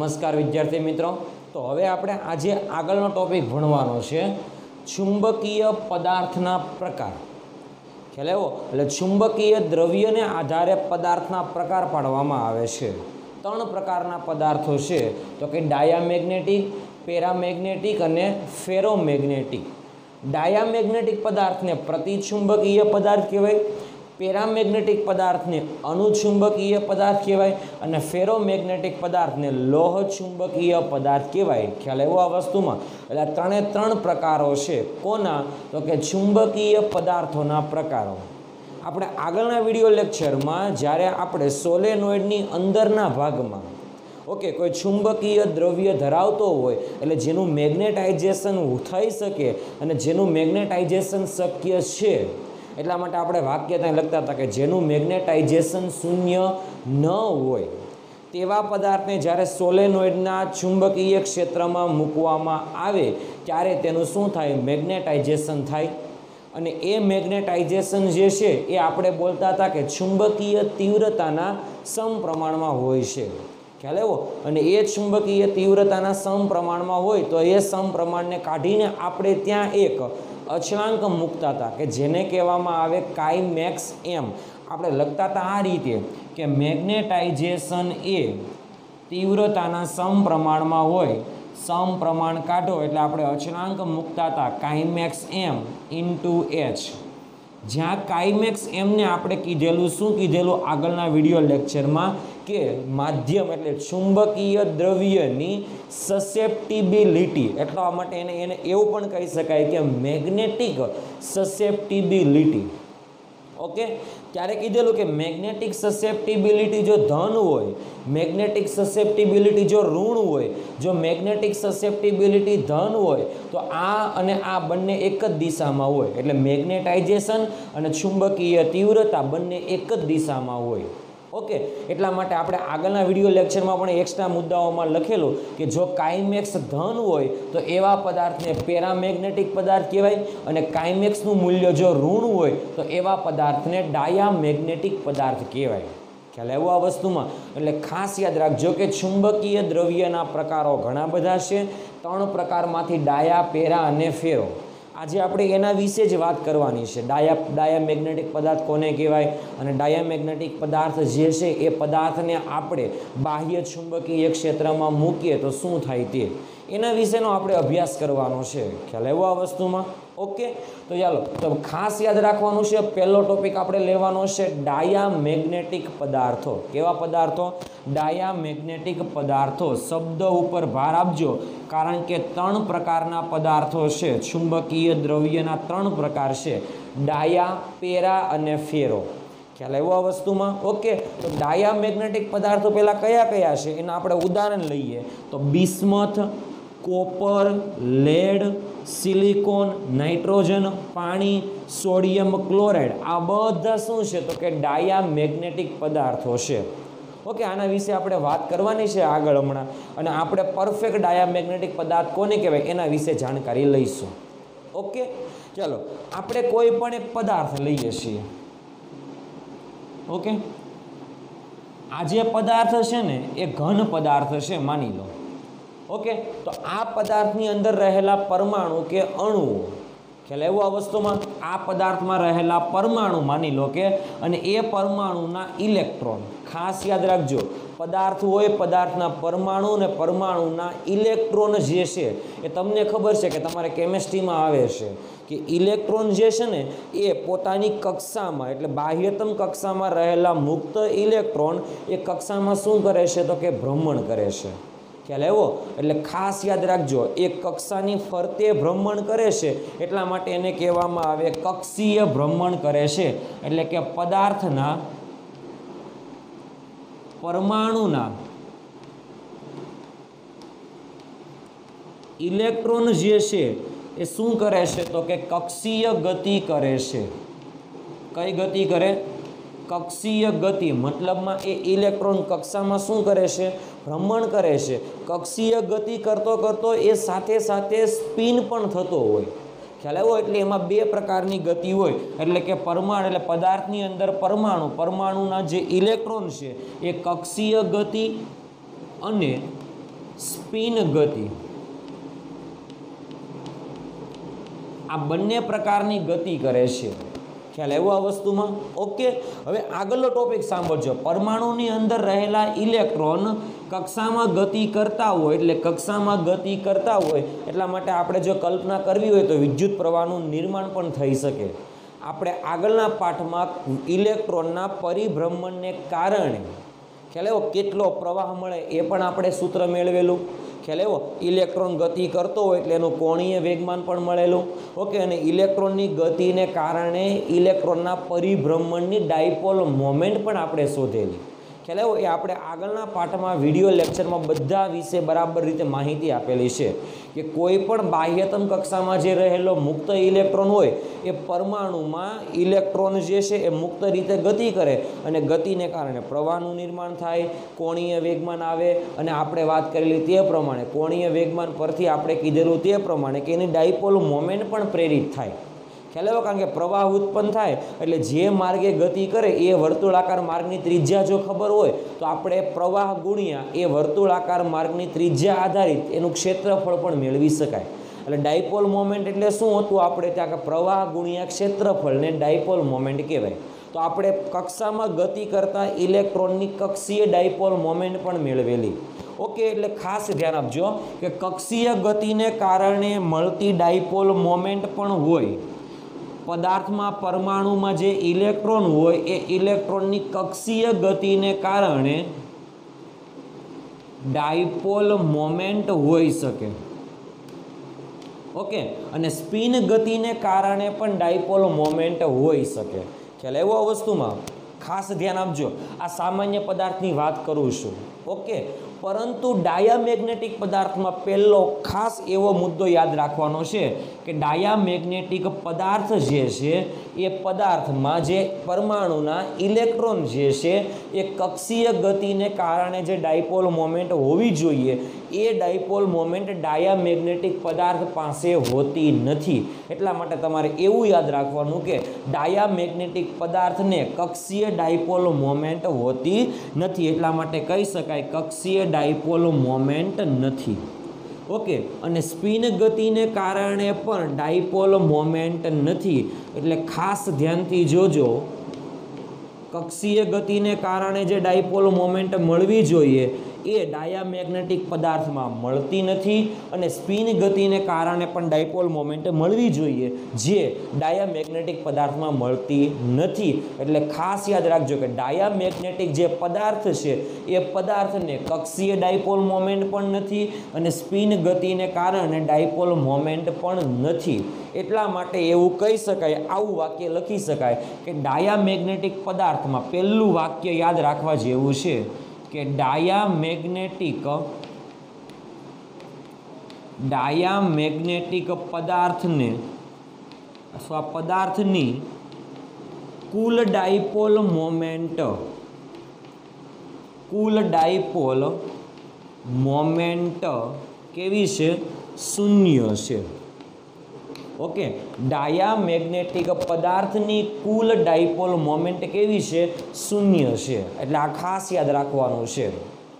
नमस्कार विद्यार्थी मित्रों। तो हवे आपणे आजे आगळनो टॉपिक भणवानो छे चुंबकीय पदार्थना प्रकार। ख्याल आव्यो? એટલે चुंबकीय द्रव्यने आधारे पदार्थना प्रकार पाडवामां आवे छे। त्रण प्रकारना पदार्थो छे तो के डायामेग्नेटिक, पेरामेग्नेटिक अने फेरोमेग्नेटिक। डायामेग्नेटिक पदार्थने प्रतिचुंबकीय पदार्थ कहेवाय, पेरामेग्नेटिक पदार्थ ने अनुचुंबकीय पदार्थ कहेवाय अने फेरोमेग्नेटिक पदार्थ ने लोह चुंबकीय पदार्थ कहेवाय। ख्याल आव्यो आ वस्तुमां? એટલે ત્રણે ત્રણ પ્રકારો છે। કોના? તો કે ચુંબકીય પદાર્થોના પ્રકારો। આપણે આગળના વિડિયો લેક્ચરમાં જ્યારે આપણે સોલેનોઇડની અંદરના ભાગમાં कोई चुंबकीय द्रव्य धरावतो होय એટલે જેનું મેગ્નેટાઇઝેશન થઈ શકે અને જેનું મેગ્નેટાઇઝેશન શક્ય છે એટલા માટે આપણે વાક્ય ત્યાં લખતા હતા કે જેનું મેગ્નેટાઇઝેશન શૂન્ય ન હોય તેવા પદાર્થને જ્યારે સોલેનોઇડના ચુંબકીય ક્ષેત્રમાં મૂકવામાં આવે ત્યારે તેનું શું થાય? મેગ્નેટાઇઝેશન થાય। અને એ મેગ્નેટાઇઝેશન જે છે એ આપણે બોલતા હતા કે ચુંબકીય તીવ્રતાના સમપ્રમાણમાં હોય છે। ખ્યાલ આવ્યો? અને એ ચુંબકીય તીવ્રતાના સમપ્રમાણમાં હોય તો એ સમપ્રમાણને કાઢીને આપણે ત્યાં એક અચળાંક મૂકતા હતા કે જેને કહેવામાં આવે કાઈમેક્સ એમ। આપણે લખતા હતા આ રીતે કે મેગ્નેટાઇઝેશન એ તીવ્રતાના સમપ્રમાણમાં હોય, સમપ્રમાણ કાઢો એટલે આપણે અચળાંક મૂકતા હતા કાઈમેક્સ એમ ઇન્ટુ એચ। જ્યાં કાઈમેક્સ એમને આપણે કીધેલું શું કીધેલું આગળના વિડીયો લેક્ચરમાં કે માધ્યમ એટલે ચુંબકીય દ્રવ્યની સસેપ્ટિબિલિટી, એટલા માટે એને એવું પણ કહી શકાય કે મેગ્નેટિક સસેપ્ટિબિલિટી। ઓકે, ત્યારે કીધેલું કે મેગ્નેટિક સસેપ્ટિબિલિટી જો ધન હોય, મેગ્નેટિક સસેપ્ટિબિલિટી જો ઋણ હોય, જો મેગ્નેટિક સસેપ્ટિબિલિટી ધન હોય તો આ અને આ બંને એક જ દિશામાં હોય, એટલે મેગ્નેટાઇઝેશન અને ચુંબકીય તીવ્રતા બંને એક જ દિશામાં હોય। ओके, એટલા માટે આપણે આગળના વિડિયો લેક્ચરમાં પણ એક્સ્ટ્રા મુદ્દાઓમાં લખેલું કે જો કાઈમેક્સ ધન હોય તો એવા પદાર્થને પેરામેગ્નેટિક પદાર્થ કહેવાય અને કાઈમેક્સનું મૂલ્ય જો ઋણ હોય તો એવા પદાર્થને ડાયામેગ્નેટિક પદાર્થ કહેવાય। ખ્યાલ આવ્યો આ વસ્તુમાં? એટલે ખાસ યાદ રાખજો કે ચુંબકીય દ્રવ્યના પ્રકારો ઘણા બધા છે। ત્રણ પ્રકારમાંથી ડાયા, પેરા અને ફેરો। આજે આપણે એના વિશે જ વાત કરવાની છે। ડાયામેગ્નેટિક પદાર્થ કોને કહેવાય અને ડાયામેગ્નેટિક પદાર્થ જે છે એ પદાર્થને આપણે બાહ્ય ચુંબકીય ક્ષેત્રમાં મૂકીએ તો શું થાય તે એના વિશેનો આપણે અભ્યાસ કરવાનો છે। ખ્યાલ આવ્યો આ વસ્તુમાં? ઓકે, તો ચાલો તો ખાસ યાદ રાખવાનું છે પહેલો ટોપિક આપણે લેવાનો છે ડાયામેગ્નેટિક પદાર્થો। કેવા પદાર્થો? ડાયામેગ્નેટિક પદાર્થો। શબ્દ ઉપર ભાર આપજો કારણ કે ત્રણ પ્રકારના પદાર્થો છે। ચુંબકીય દ્રવ્યના ત્રણ પ્રકાર છે, ડાયા, પેરા અને ફેરો। ખ્યાલ આવ્યો આ વસ્તુમાં? ઓકે, તો ડાયામેગ્નેટિક પદાર્થો પહેલાં કયા કયા છે એના આપણે ઉદાહરણ લઈએ તો bismuth, copper, lead, silicon, nitrogen, પાણી, સોડિયમ ક્લોરાઇડ, આ બધા શું છે તો કે ડાયામેગ્નેટિક પદાર્થો છે। ઓકે, આના વિશે આપણે વાત કરવાની છે આગળ હમણાં, અને આપણે પરફેક્ટ ડાયામેગ્નેટિક પદાર્થ કોને કહેવાય એના વિશે જાણકારી લઈશું। ઓકે, ચાલો આપણે કોઈ પણ એક પદાર્થ લઈએ છીએ। ઓકે, આ જે પદાર્થ છે ને એ ઘન પદાર્થ છે માની લો। ઓકે, તો આ પદાર્થની અંદર રહેલા પરમાણુ કે અણુઓ, ખ્યાલ આવ્યો આ વસ્તુમાં? આ પદાર્થમાં રહેલા પરમાણુ માની લો કે, અને એ પરમાણુના ઇલેક્ટ્રોન, ખાસ યાદ રાખજો પદાર્થ હોય, પદાર્થના પરમાણુ અને પરમાણુના ઇલેક્ટ્રોન જે છે એ તમને ખબર છે કે તમારે કેમિસ્ટ્રીમાં આવે છે કે ઇલેક્ટ્રોન જે છે ને એ પોતાની કક્ષામાં એટલે બાહ્યતમ કક્ષામાં રહેલા મુક્ત ઇલેક્ટ્રોન એ કક્ષામાં શું કરે છે તો કે ભ્રમણ કરે છે। ખ્યાલ આવ્યો? એટલે ખાસ યાદ રાખજો એ કક્ષાની ફરતે ભ્રમણ કરે છે એટલા માટે એને કહેવામાં આવે કક્ષીય ભ્રમણ કરે છે। એટલે કે પદાર્થના પરમાણુના ઇલેક્ટ્રોન જે છે એ શું કરે છે તો કે કક્ષીય ગતિ કરે છે। કઈ ગતિ કરે? કક્ષીય ગતિ, મતલબમાં એ ઇલેક્ટ્રોન કક્ષામાં શું કરે છે? ભ્રમણ કરે છે। કક્ષીય ગતિ કરતો કરતો એ સાથે સાથે સ્પિન પણ થતો હોય। ખ્યાલ આવ્યો? એટલે એમાં બે પ્રકારની ગતિ હોય, એટલે કે પરમાણુ એટલે પદાર્થની અંદર પરમાણુના જે ઇલેક્ટ્રોન છે એ કક્ષીય ગતિ અને સ્પિન ગતિ, આ બંને પ્રકારની ગતિ કરે છે. ખ્યાલ આવ્યો આ વસ્તુમાં? ઓકે. હવે આગળનો ટોપિક સાંભળજો. પરમાણુની અંદર રહેલા ઇલેક્ટ્રોન કક્ષામાં ગતિ કરતા હોય, એટલે કક્ષામાં ગતિ કરતા હોય એટલા માટે આપણે જો કલ્પના કરવી હોય તો વિદ્યુત પ્રવાહનું નિર્માણ પણ થઈ શકે. આપણે આગળના પાઠમાં ઇલેક્ટ્રોનના પરિભ્રમણને કારણે ખ્યાલ આવ્યો કેટલો પ્રવાહ મળે એ પણ આપણે સૂત્ર મેળવેલું. ખ્યાલ આવ્યો? ઇલેક્ટ્રોન ગતિ કરતો હોય એટલે એનું કોણીય વેગમાન પણ મળેલું. ઓકે. અને ઇલેક્ટ્રોનની ગતિને કારણે ઇલેક્ટ્રોનના પરિભ્રમણની ડાયપોલ મોમેન્ટ પણ આપણે શોધેલી. ખ્યાલ આવ્યો? એ આપણે આગળના પાઠમાં વિડીયો લેક્ચરમાં બધા વિશે બરાબર રીતે માહિતી આપેલી છે કે કોઈ પણ બાહ્યતમ કક્ષામાં જે રહેલો મુક્ત ઇલેક્ટ્રોન હોય એ પરમાણુમાં ઇલેક્ટ્રોન જે છે એ મુક્ત રીતે ગતિ કરે અને ગતિને કારણે પ્રવાહનું નિર્માણ થાય, કોણીય વેગમાન આવે અને આપણે વાત કરેલી તે પ્રમાણે કોણીય વેગમાન પરથી આપણે કીધેલું તે પ્રમાણે કે એની ડાયપોલ મોમેન્ટ પણ પ્રેરિત થાય. ખ્યાલ આવ્યો? કારણ કે પ્રવાહ ઉત્પન્ન થાય એટલે જે માર્ગે ગતિ કરે એ વર્તુળાકાર માર્ગની ત્રિજ્યા જો ખબર હોય તો આપણે પ્રવાહ ગુણ્યા એ વર્તુળાકાર માર્ગની ત્રિજ્યા આધારિત એનું ક્ષેત્રફળ પણ મેળવી શકાય. એટલે ડાયપોલ મોમેન્ટ એટલે શું હતું? આપણે ત્યાં કે પ્રવાહ ગુણ્યા ક્ષેત્રફળને ડાયપોલ મોમેન્ટ કહેવાય. તો આપણે કક્ષામાં ગતિ કરતા ઇલેક્ટ્રોનની કક્ષીય ડાયપોલ મોમેન્ટ પણ મેળવેલી. ઓકે. એટલે ખાસ ધ્યાન આપજો કે કક્ષીય ગતિને કારણે મળતી ડાયપોલ મોમેન્ટ પણ હોય. પદાર્થમાં પરમાણુમાં જે ઇલેક્ટ્રોન હોય એ ઇલેક્ટ્રોનની કક્ષીય ગતિને કારણે ડાયપોલ મોમેન્ટ હોઈ શકે. ઓકે. અને સ્પિન ગતિને કારણે પણ ડાયપોલ મોમેન્ટ હોઈ શકે. ખ્યાલ આવ્યો આ વસ્તુમાં? ખાસ ધ્યાન આપજો. આ સામાન્ય પદાર્થની વાત કરું છું. ઓકે. પરંતુ ડાયામેગ્નેટિક પદાર્થમાં પહેલો ખાસ એવો મુદ્દો યાદ રાખવાનો છે કે ડાયામેગ્નેટિક પદાર્થ જે છે એ પદાર્થમાં જે પરમાણુના ઇલેક્ટ્રોન જે છે એ કક્ષીય ગતિને કારણે જે ડાયપોલ મોમેન્ટ હોવી જોઈએ એ ડાયપોલ મોમેન્ટ ડાયામેગ્નેટિક પદાર્થ પાસે હોતી નથી. એટલા માટે તમારે એવું યાદ રાખવાનું કે ડાયામેગ્નેટિક પદાર્થને કક્ષીય ડાયપોલ મોમેન્ટ હોતી નથી. એટલા માટે કહી શકાય કક્ષીય ડાયપોલ મોમેન્ટ નથી. ઓકે. અને સ્પિન ગતિને કારણે પણ ડાયપોલ મોમેન્ટ નથી. એટલે ખાસ ધ્યાનથી જોજો. કક્ષીય ગતિને કારણે જે ડાયપોલ મોમેન્ટ મળવી જોઈએ એ ડાયામેગ્નેટિક પદાર્થમાં મળતી નથી અને સ્પિન ગતિને કારણે પણ ડાયપોલ મોમેન્ટ મળવી જોઈએ જે ડાયામેગ્નેટિક પદાર્થમાં મળતી નથી. એટલે ખાસ યાદ રાખજો કે ડાયામેગ્નેટિક જે પદાર્થ છે એ પદાર્થને કક્ષીય ડાયપોલ મોમેન્ટ પણ નથી અને સ્પિન ગતિને કારણે ડાયપોલ મોમેન્ટ પણ નથી. એટલા માટે એવું કહી શકાય, આવું વાક્ય લખી શકાય કે ડાયામેગ્નેટિક પદાર્થમાં પહેલું વાક્ય યાદ રાખવા જેવું છે કે ડાયામેગ્નેટિક પદાર્થને અથવા પદાર્થની કુલ ડાયપોલ મોમેન્ટ કેવી છે? શૂન્ય છે. ઓકે. ડાયામેગ્નેટિક પદાર્થની કુલ ડાયપોલ મોમેન્ટ કેવી છે? શૂન્ય છે. એટલે આ ખાસ યાદ રાખવાનું છે.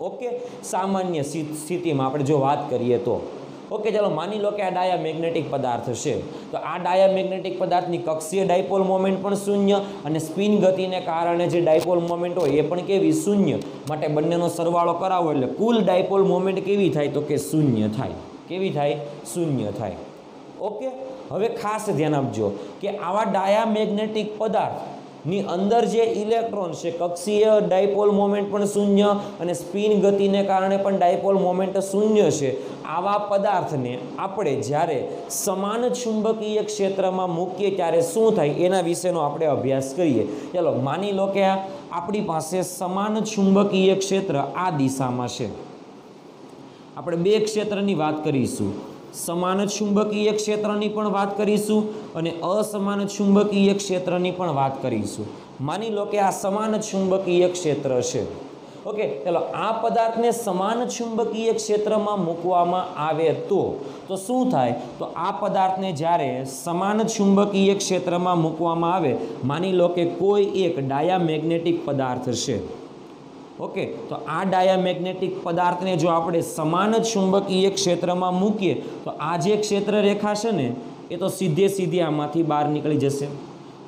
ઓકે. સામાન્ય સ્થિતિમાં આપણે જો વાત કરીએ તો ઓકે. ચાલો માની લો કે આ ડાયામેગ્નેટિક પદાર્થ છે તો આ ડાયામેગ્નેટિક પદાર્થની કક્ષીય ડાયપોલ મોમેન્ટ પણ શૂન્ય અને સ્પિન ગતિને કારણે જે ડાયપોલ મોમેન્ટ હોય એ પણ કેવી? શૂન્ય. માટે બંનેનો સરવાળો કરાવો એટલે કુલ ડાયપોલ મોમેન્ટ કેવી થાય? તો કે શૂન્ય થાય. કેવી થાય? શૂન્ય થાય. ઓકે. હવે ખાસ ધ્યાન આપજો કે આવા ડાયામેગ્નેટિક પદાર્થની અંદર જે ઇલેક્ટ્રોન છે કક્ષીય ડાયપોલ મોમેન્ટ પણ શૂન્ય અને સ્પિન ગતિને કારણે પણ ડાયપોલ મોમેન્ટ શૂન્ય છે. આવા પદાર્થને આપણે જ્યારે સમાન ચુંબકીય ક્ષેત્રમાં મૂકીએ ત્યારે શું થાય એના વિશેનો આપણે અભ્યાસ કરીએ. ચાલો માની લો કે આપણી પાસે સમાન ચુંબકીય ક્ષેત્ર આ દિશામાં છે. આપણે બે ક્ષેત્રની વાત કરીશું. સમાન ચુંબકીય ક્ષેત્રની પણ વાત કરીશું અને અસમાન ચુંબકીય ક્ષેત્રની પણ વાત કરીશું. માની લો કે આ સમાન ચુંબકીય ક્ષેત્ર છે. ઓકે. ચાલો આ પદાર્થને સમાન ચુંબકીય ક્ષેત્રમાં મૂકવામાં આવે તો શું થાય? તો આ પદાર્થને જ્યારે સમાન ચુંબકીય ક્ષેત્રમાં મૂકવામાં આવે, માની લો કે કોઈ એક ડાયામેગ્નેટિક પદાર્થ છે. ओके, तो आ डायामेग्नेटिक पदार्थ ने जो आपणे समान ज चुंबकीय क्षेत्र में मूकीए तो आ जे क्षेत्र रेखा छे ने ए तो सीधे सीधी आमांथी बहार निकली जशे।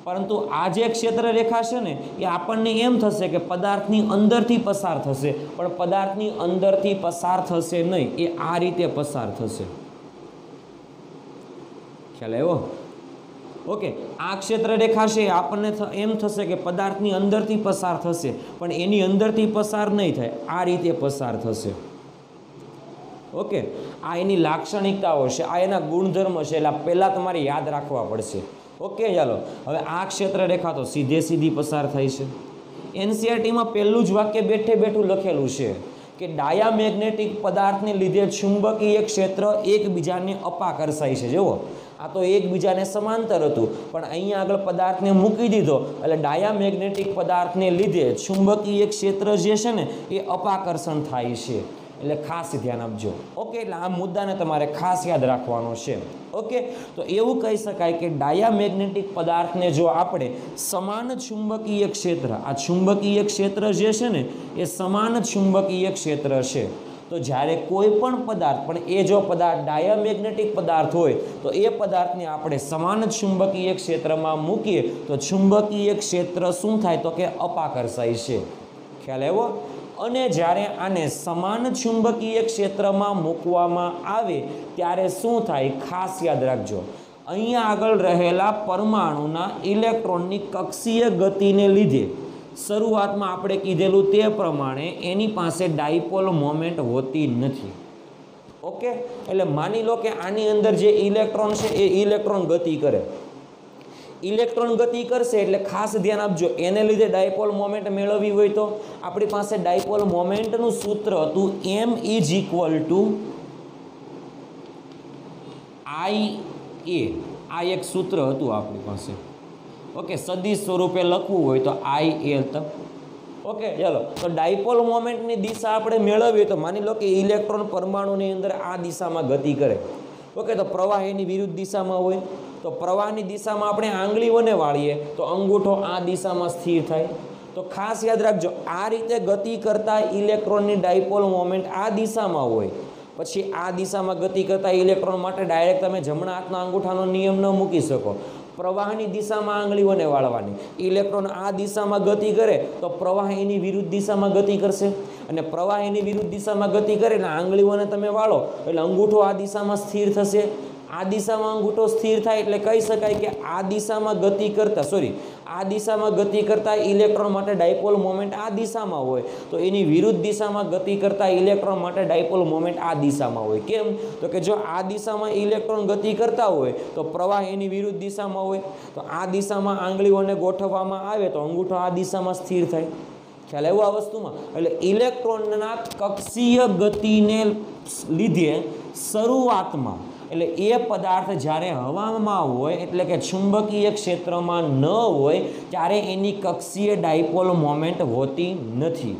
परंतु आ जे क्षेत्र रेखा छे ने ए आपणने एम थशे के पदार्थनी अंदरथी पसार थशे, पण पदार्थनी अंदरथी पसार थशे नहीं, ए आ रीते पसार थशे। ख्याल आव्यो? ओके, आ क्षेत्र रेखा छे आपने एम थशे के पदार्थनी अंदरथी पसार थशे, पण एनी अंदरथी पसार नहीं थाय, आ रीते पसार थशे। ओके, आ एनी लाक्षणिकताओ छे, आ एना गुणधर्म छे, એટલે પહેલા તમારે યાદ રાખવા પડશે। ओके, ચાલો હવે આ ક્ષેત્ર રેખા તો સીધે સીધી પસાર થાય છે। એનસીઈઆરટી માં પહેલું જ વાક્ય બેઠે બેઠું લખેલું છે કે ડાયામેગ્નેટિક પદાર્થને લીધે ચુંબકીય ક્ષેત્ર એકબીજાને અપાકર્ષાય છે। જુઓ, આ તો એકબીજાને સમાંતર હતું, પણ અહીંયા આગળ પદાર્થને મૂકી દીધો એટલે ડાયામેગ્નેટિક પદાર્થને લીધે ચુંબકીય ક્ષેત્ર જે છે ને એ અપાકર્ષણ થાય છે। એટલે ખાસ ધ્યાન આપજો। ઓકે, એટલે આ મુદ્દાને તમારે ખાસ યાદ રાખવાનો છે। ઓકે, તો એવું કહી શકાય કે ડાયામેગ્નેટિક પદાર્થને જો આપણે સમાન ચુંબકીય ક્ષેત્ર, આ ચુંબકીય ક્ષેત્ર જે છે ને એ સમાન ચુંબકીય ક્ષેત્ર છે, તો જ્યારે કોઈ પણ પદાર્થ, પણ એ જો પદાર્થ ડાયામેગ્નેટિક પદાર્થ હોય તો એ પદાર્થને આપણે સમાન ચુંબકીય ક્ષેત્રમાં મૂકીએ તો ચુંબકીય ક્ષેત્ર શું થાય તો કે અપાકર્ષાય છે। ખ્યાલ આવ્યો? અને જ્યારે આને સમાન ચુંબકીય ક્ષેત્રમાં મૂકવામાં આવે ત્યારે શું થાય ખાસ યાદ રાખજો। અહીંયા આગળ રહેલા પરમાણુના ઇલેક્ટ્રોનની કક્ષીય ગતિને લીધે શરૂઆતમાં આપણે કીધેલું તે પ્રમાણે એની પાસે ડાયપોલ મોમેન્ટ હોતી નથી। ઓકે, એટલે માની લો કે આની અંદર જે ઇલેક્ટ્રોન છે એ ઇલેક્ટ્રોન ગતિ કરે, ઇલેક્ટ્રોન ગતિ કરશે એટલે ખાસ ધ્યાન આપજો, એને લીધે ડાયપોલ મોમેન્ટ મેળવવી હોય તો આપણી પાસે ડાયપોલ મોમેન્ટનું સૂત્ર હતું m = IA। આ એક સૂત્ર હતું આપણી પાસે। ओके, सदिश स्वरूपे लखवू हो तो IA। ओके, चलो तो डायपोल मोमेंट की दिशा आपणे मेळवीए तो मानी लो कि इलेक्ट्रॉन परमाणु नी अंदर आ दिशा में गति करे। ओके, तो प्रवाह एनी विरुद्ध दिशा में होय तो प्रवाहनी दिशा में आपणे आंगळीओने वाळीए तो अंगूठो आ दिशा में स्थिर थाय। तो खास याद राखजो, आ रीते गति करता इलेक्ट्रॉन नी डायपोल मोमेंट आ दिशा में होय, पछी आ दिशा में गति करता इलेक्ट्रॉन माटे डायरेक्ट तमे जमणा हाथना अंगूठानो नियम न मूकी शको। प्रवाहनी दिशा में आंगळीओने वाळवानी, इलेक्ट्रॉन आ दिशा में गति करे तो प्रवाह एनी विरुद्ध दिशा में गति करशे, अने प्रवाह एनी विरुद्ध दिशा में गति करे એટલે आंगळीओने तमे वाळो એટલે अंगूठो आ दिशा में स्थिर थशे। आ दिशा में अंगूठो स्थिर थाय એટલે कही शकाय कि आ दिशा में गति करता आ दिशा में गति करता इलेक्ट्रॉन माटे डायपोल मोमेंट आ दिशा में होय तो एनी विरुद्ध दिशा में गति करता इलेक्ट्रॉन माटे डायपोल मोमेंट आ दिशा में होय। केम तो कि जो आ दिशा में इलेक्ट्रॉन गति करता होय तो प्रवाह एनी विरुद्ध दिशा में होय तो आ दिशा में आंगळीओने गोठववामां आवे तो अंगूठो आ दिशा में स्थिर थाय। ख्याल आव्यो आ वस्तुमां? એટલે ઇલેક્ટ્રોનના કક્ષીય ગતિને લીધે શરૂઆતમાં એટલે એ પદાર્થ જ્યારે હવામાં હોય એટલે કે ચુંબકીય ક્ષેત્રમાં ન હોય ત્યારે એની કક્ષીય ડાયપોલ મોમેન્ટ હોતી નથી।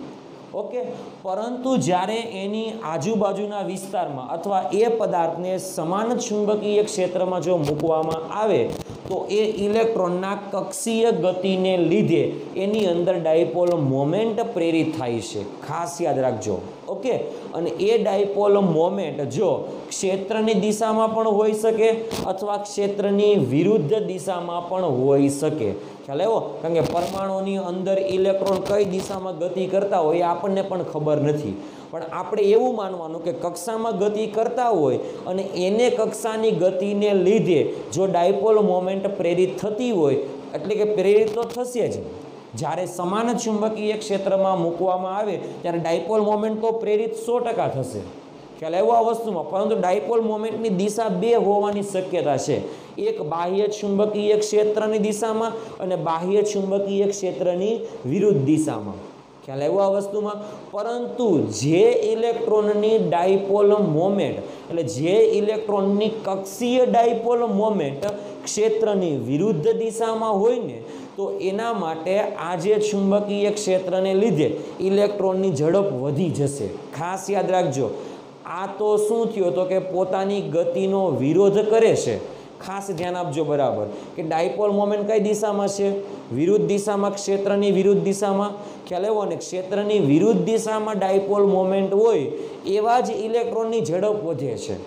ओके, परंतु જ્યારે એની આજુબાજુના વિસ્તારમાં અથવા એ પદાર્થને સમાન ચુંબકીય ક્ષેત્રમાં જો મૂકવામાં આવે તો એ ઇલેક્ટ્રોનના કક્ષીય ગતિને લીધે એની અંદર ડાયપોલ મોમેન્ટ પ્રેરિત થાય છે। ખાસ યાદ રાખજો। ઓકે, અને એ ડાયપોલ મોમેન્ટ જો ક્ષેત્રની દિશામાં પણ હોઈ શકે અથવા ક્ષેત્રની વિરુદ્ધ દિશામાં પણ હોઈ શકે। ખ્યાલ આવ્યો? કારણ કે પરમાણુની અંદર ઇલેક્ટ્રોન કઈ દિશામાં ગતિ કરતા હોય એ આપણને પણ ખબર નથી, પણ આપણે એવું માનવાનું કે કક્ષામાં ગતિ કરતા હોય અને એને કક્ષાની ગતિને લીધે જો ડાયપોલ મોમેન્ટ પ્રેરિત થતી હોય એટલે કે પ્રેરિત તો થશે જ। જ્યારે સમાન ચુંબકીય ક્ષેત્રમાં મૂકવામાં આવે ત્યારે ડાયપોલ મોમેન્ટ તો પ્રેરિત 100% થશે। ખ્યાલ આવ્યો આ વસ્તુમાં? પરંતુ ડાયપોલ મોમેન્ટની દિશા બે હોવાની શક્યતા છે, એક બાહ્ય ચુંબકીય ક્ષેત્રની દિશામાં અને બાહ્ય ચુંબકીય ક્ષેત્રની વિરુદ્ધ દિશામાં। ખ્યાલ આવ્યો આ વસ્તુમાં? પરંતુ જે ઇલેક્ટ્રોનની ડાયપોલ મોમેન્ટ એટલે જે ઇલેક્ટ્રોનની કક્ષીય ડાયપોલ મોમેન્ટ ક્ષેત્રની વિરુદ્ધ દિશામાં હોય ને તો એના માટે આ જે ચુંબકીય ક્ષેત્રને લીધે ઇલેક્ટ્રોનની ઝડપ વધી જશે। ખાસ યાદ રાખજો, આ તો શું થયો તો કે પોતાની ગતિનો વિરોધ કરે છે, खास ध्यान आपजो बराबर कि डायपोल मोमेंट कई दिशा में है, विरुद्ध दिशा में, क्षेत्रनी विरुद्ध दिशा में। ख्याल आव्यो ने? क्षेत्रनी विरुद्ध दिशा में डायपोल मोमेंट होय एवा ज इलेक्ट्रॉननी झड़प वधे छे।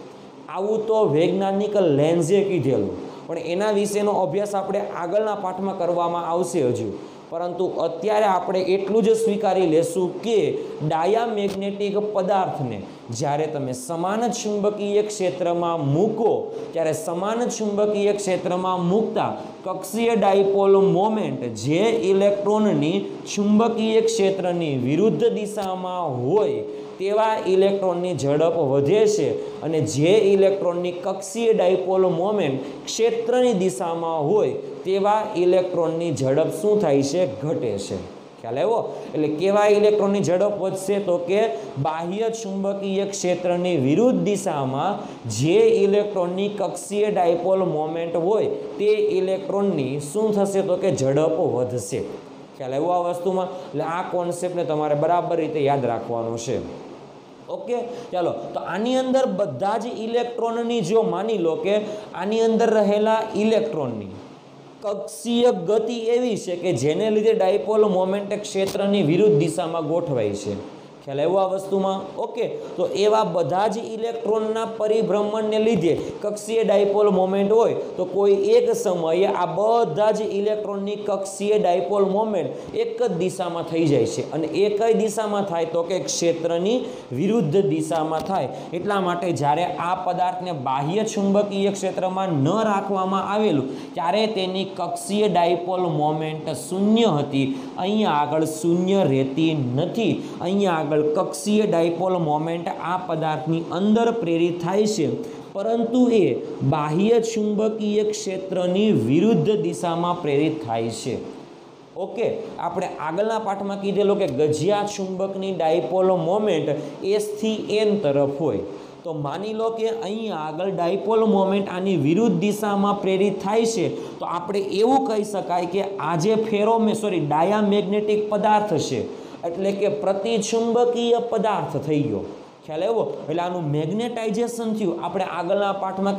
आवुं तो वैज्ञानिक लेन्जे कीधेलुं, पण एना विशेनो अभ्यास आपणे आगळना पाठमां करवामां आवशे हजू। परंतु अत्यारे आपणे एटलुं ज स्वीकारी लेशुं के डायामेग्नेटिक पदार्थने ज्यारे तमे समान चुंबकीय क्षेत्रमां मूको त्यारे समान चुंबकीय क्षेत्रमां मूकता कक्षीय डायपोल मोमेंट जे इलेक्ट्रॉननी चुंबकीय क्षेत्रनी विरुद्ध दिशामां होय तेवा इलेक्ट्रॉननी झड़प वधे छे अने जे इलेक्ट्रॉननी कक्षीय डायपोल मोमेंट क्षेत्रनी दिशामां होय तेवा इलेक्ट्रॉननी झड़प शुं थाय छे? घटे छे। ख्याल आव्यो? एटले केवा इलेक्ट्रॉननी झड़प वधशे तो के बाह्य चुंबकीय क्षेत्रनी विरुद्ध दिशामां जे इलेक्ट्रॉननी कक्षीय डायपोल मोमेंट होय ते इलेक्ट्रॉननी शुं थशे तो के झड़प वधशे। ख्याल आव्यो आ वस्तुमां? એટલે આ કોન્સેપ્ટને તમારે બરાબર રીતે યાદ રાખવાનો છે। ओके, चलो तो आनी अंदर बधा ज इलेक्ट्रॉननी जो मानी लो के आनी अंदर रहेला इलेक्ट्रॉननी कक्षीय गति एवी छे के जेने लीधे डायपोल मोमेंट क्षेत्रनी विरुद्ध दिशामां गोठवाय छे। ख्याल आव्यो आ वस्तुमां? ओके, तो एवा बधा ज इलेक्ट्रॉनना परिभ्रमणने लीधे कक्षीय डायपोल मोमेंट होय तो कोई एक समये आ बधा ज इलेक्ट्रॉननी कक्षीय डायपोल मोमेंट एक ज दिशामां थई जाय छे अने ए कई दिशामां थाय तो के क्षेत्रनी विरुद्ध दिशामां थाय। એટલા માટે જ્યારે આ પદાર્થને બાહ્ય ચુંબકીય ક્ષેત્રમાં ન રાખવામાં આવેલું ત્યારે તેની કક્ષીય ડાયપોલ મોમેન્ટ શૂન્ય હતી, અહીંયા આગળ શૂન્ય રહેતી નથી। અહીંયા આગળ कक्षीय डायपोल मोमेंट आ पदार्थनी अंदर प्रेरित थाय छे परंतु ए बाह्य चुंबकीय क्षेत्रनी विरुद्ध दिशामां प्रेरित थाय छे। ओके, आपणे आगळना पाठमां कीधेलो के गजिया चुंबकनी डायपोल मोमेंट S थी N तरफ होय तो मानी लो कि अहीं आगळ डायपोल मोमेंट आनी विरुद्ध दिशामां प्रेरित थाय छे तो आपणे एवुं कही शकाय के आ जे डायामेग्नेटिक पदार्थ छे એટલે કે प्रतिचुंबकीय पदार्थ थई गयो। ख्याल आव्यो? એટલે આનું મેગ્નેટાઇઝેશન થયું। આપણે આગળના પાઠમાં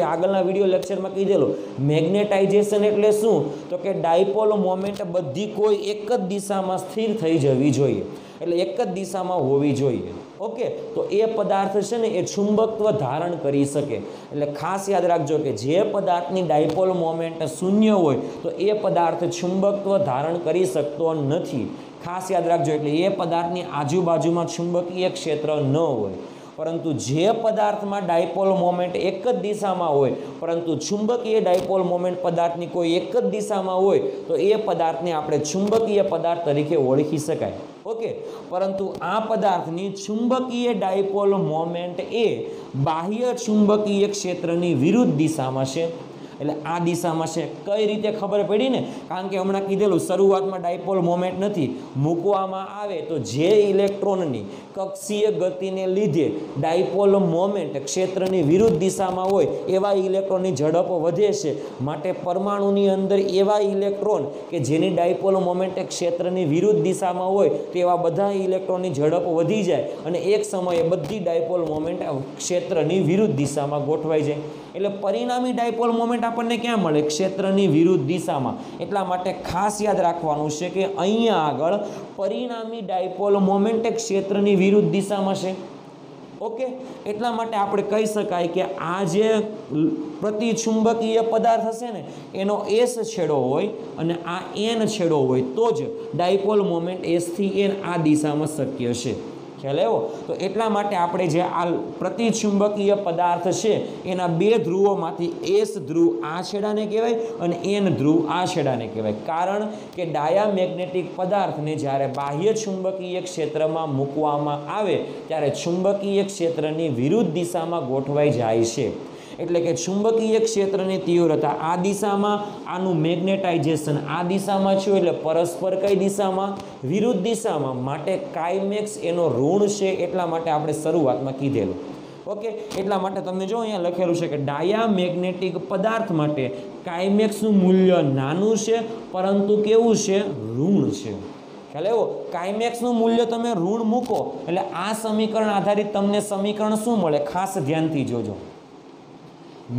આગળના વિડિયો લેક્ચરમાં કીધેલું મેગ્નેટાઇઝેશન એટલે શું તો કે ડાયપોલ મોમેન્ટ બધી કોઈ એક જ દિશામાં સ્થિર થઈ જવી જોઈએ, એટલે એક જ દિશામાં હોવી જોઈએ। ओके, तो ए पदार्थ है ने ए चुंबकत्व धारण करी सके। એટલે खास याद राखजो कि जे पदार्थनी डायपोल मोमेंट शून्य होय तो ए पदार्थ चुंबकत्व धारण करी सकतो नथी। खास याद राखजो એટલે ए पदार्थनी आजूबाजूमां चुंबकीय क्षेत्र न होय परंतु जे पदार्थ में डायपोल मोमेंट एक ज दिशा में होय परंतु चुंबकीय डायपोल मोमेंट पदार्थनी कोई एक ज दिशा में होय तो ए पदार्थ ने आपणे चुंबकीय पदार्थ तरीके ओळखी शकाय। ओके, परंतु आ पदार्थनी चुंबकीय डायपोल मोमेंट ए बाह्य चुंबकीय क्षेत्रनी विरुद्ध दिशा में छे એટલે આ દિશામાં છે। કઈ રીતે ખબર પડી ને? કારણ કે હમણાં કીધેલું શરૂઆતમાં ડાયપોલ મોમેન્ટ નથી, મૂકવામાં આવે તો જે ઇલેક્ટ્રોનની કક્ષીય ગતિને લીધે ડાયપોલ મોમેન્ટ ક્ષેત્રની વિરુદ્ધ દિશામાં હોય એવા ઇલેક્ટ્રોનની ઝડપ વધે છે। માટે પરમાણુની અંદર એવા ઇલેક્ટ્રોન કે જેની ડાયપોલ મોમેન્ટ ક્ષેત્રની વિરુદ્ધ દિશામાં હોય તેવા બધા ઇલેક્ટ્રોનની ઝડપ વધી જાય અને એક સમયે બધી ડાયપોલ મોમેન્ટ ક્ષેત્રની વિરુદ્ધ દિશામાં ગોઠવાઈ જાય। એટલે પરિણામી ડાયપોલ મોમેન્ટ આપણને ક્યાં મળે? ક્ષેત્રની વિરુદ્ધ દિશામાં। એટલા માટે ખાસ યાદ રાખવાનું છે કે અહીંયા આગળ પરિણામી ડાયપોલ મોમેન્ટ ક્ષેત્રની વિરુદ્ધ દિશામાં છે। ओके, એટલા માટે આપણે કહી શકાય કે આ જે प्रतिचुंबकीय पदार्थ हशे ने एनो S छेड़ो होय अने आ N छेड़ो होय तो ज डायपोल मोमेंट S थी N आ दिशामां शक्य छे। ख्याल आव्यो? तो एटला माटे आपणे जे आ प्रतिचुंबकीय पदार्थ छे एना बे ध्रुवोमांथी S ध्रुव आ छेडाने कहेवाय अने N ध्रुव आ छेडाने कहेवाय। कारण के डायामेग्नेटिक पदार्थने ज्यारे बाह्य चुंबकीय क्षेत्रमां मूकवामां आवे त्यारे चुंबकीय क्षेत्रनी विरुद्ध दिशामां गोठवाई जाय छे। એટલે કે ચુંબકીય ક્ષેત્રની તીવ્રતા આ દિશામાં, આનું મેગ્નેટાઇઝેશન આ દિશામાં છે એટલે પરસ્પર કઈ દિશામાં? વિરુદ્ધ દિશામાં। માટે કાઇમેક્સ એનો ઋણ છે એટલા માટે આપણે શરૂઆતમાં કીધેલું। ઓકે, એટલા માટે તમને જો અહીંયા લખેલું છે કે ડાયામેગ્નેટિક પદાર્થ માટે કાઇમેક્સનું મૂલ્ય નાનું છે પરંતુ કેવું છે? ઋણ છે। ખ્યાલ આવ્યો? કાઇમેક્સનું મૂલ્ય તમે ઋણ મૂકો એટલે આ સમીકરણ આધારિત તમને સમીકરણ શું મળે? ખાસ ધ્યાનથી જોજો।